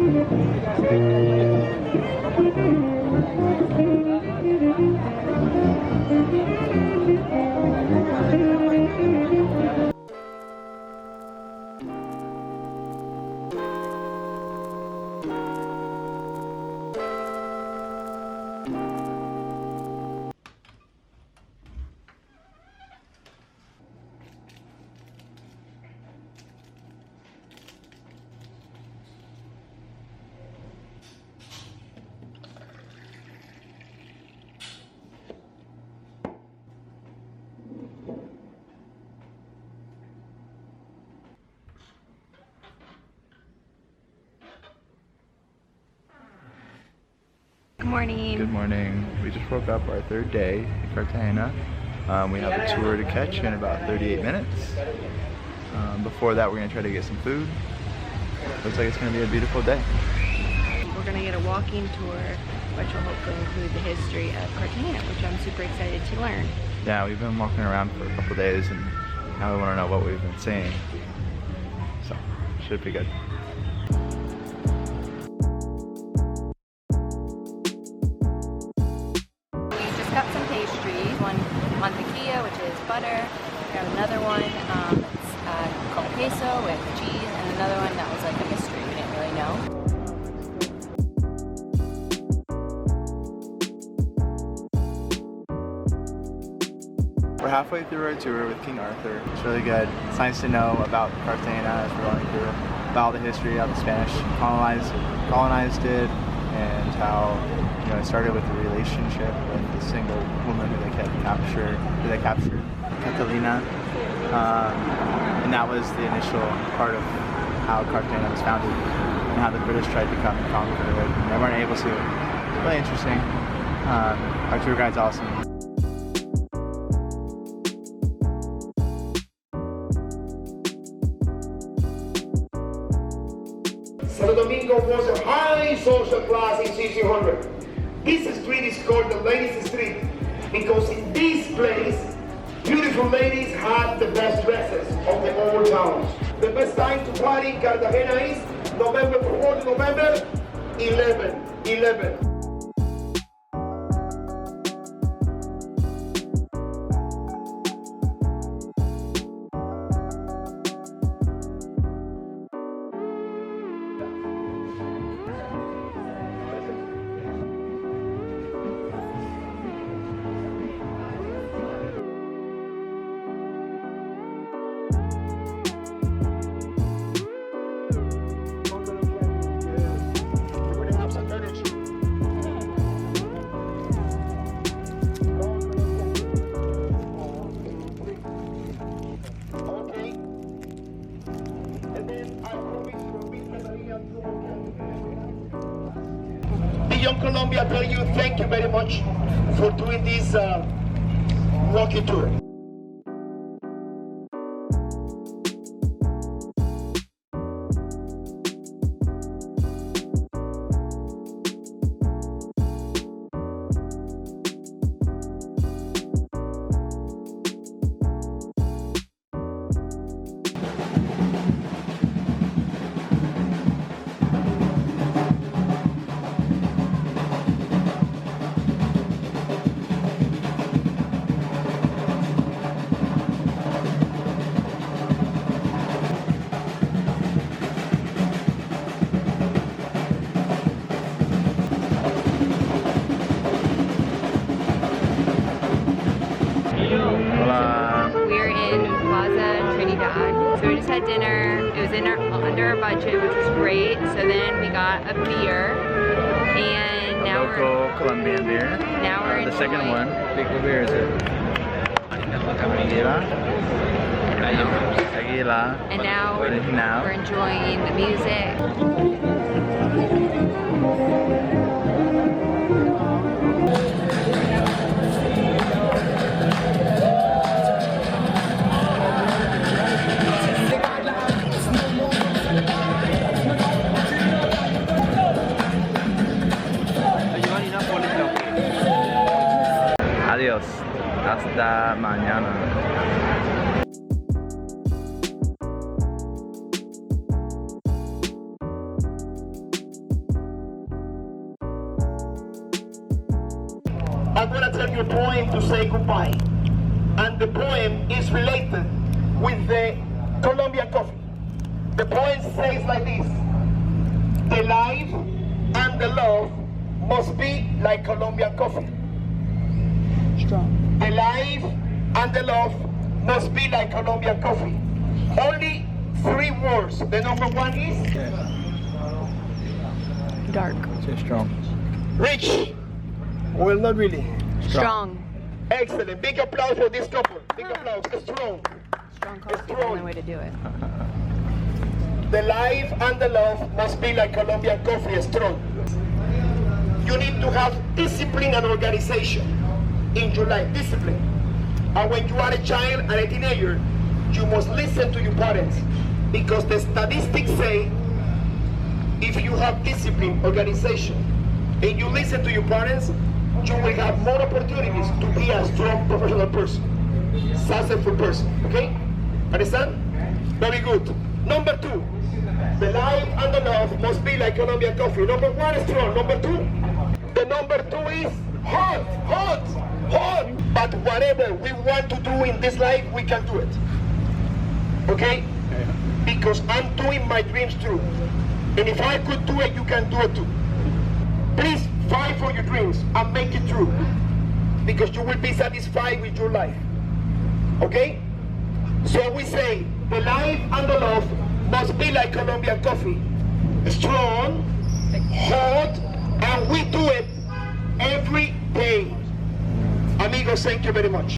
Good morning. Good morning. We just woke up our third day in Cartagena. We have a tour to catch in about 38 minutes. Before that, we're going to try to get some food. Looks like it's going to be a beautiful day. We're going to get a walking tour, which will hopefully include the history of Cartagena, which I'm super excited to learn. Yeah, we've been walking around for a couple days and now we want to know what we've been seeing. So, should be good. Got some pastries, one mantequilla, which is butter. We got another one that's called queso with cheese, and another one that was like a mystery, we didn't really know. We're halfway through our tour with King Arthur. It's really good. It's nice to know about Cartagena as we're going through, about the history of the Spanish colonized it, and how it started with a relationship with a single woman who they captured, Catalina, and that was the initial part of how Cartagena was founded and how the British tried to come and conquer it, and they weren't able to. Really interesting. Our tour guide's awesome. Santo Domingo was a high social class in 1600. This street is called the Ladies' Street because in this place, beautiful ladies had the best dresses of the old towns. The best time to party in Cartagena is November 4 to November 11. Beyond Colombia, I tell you thank you very much for doing this walking tour. We're in Plaza, Trinidad. So we just had dinner. It was under our budget, which was great. So then we got a beer, and now Local Colombian beer. Now we're the enjoying. second one. What beer is it? Aguila. And now we're enjoying the music. Adiós. Hasta mañana. I'm gonna tell you a poem to say goodbye. And the poem is related with the Colombian coffee. The poem says like this: the life and the love must be like Colombian coffee. Strong. The life and the love must be like Colombian coffee. Only 3 words. The number 1 is Dark. Too strong. rich. Well, not really. Strong. Excellent. Big applause for this couple. Big applause. Strong. Strong coffee is the only way to do it. The life and the love must be like Colombian coffee, strong. You need to have discipline and organization in your life. Discipline. And when you are a child and a teenager, you must listen to your parents, because the statistics say if you have discipline, organization, and you listen to your parents, you will have more opportunities to be a strong professional person, successful person. Okay? Understand? Very good. Number 2, the life and the love must be like Colombian coffee. Number 1 is strong. Number 2, the number 2 is hot, hot, hot. But whatever we want to do in this life, we can do it. Okay? Because I'm doing my dreams true. And if I could do it, you can do it too. Please fight for your dreams and make it true, because you will be satisfied with your life. Okay? So we say the life and the love must be like Colombian coffee. Strong, hot, and we do it every day. Amigos, thank you very much.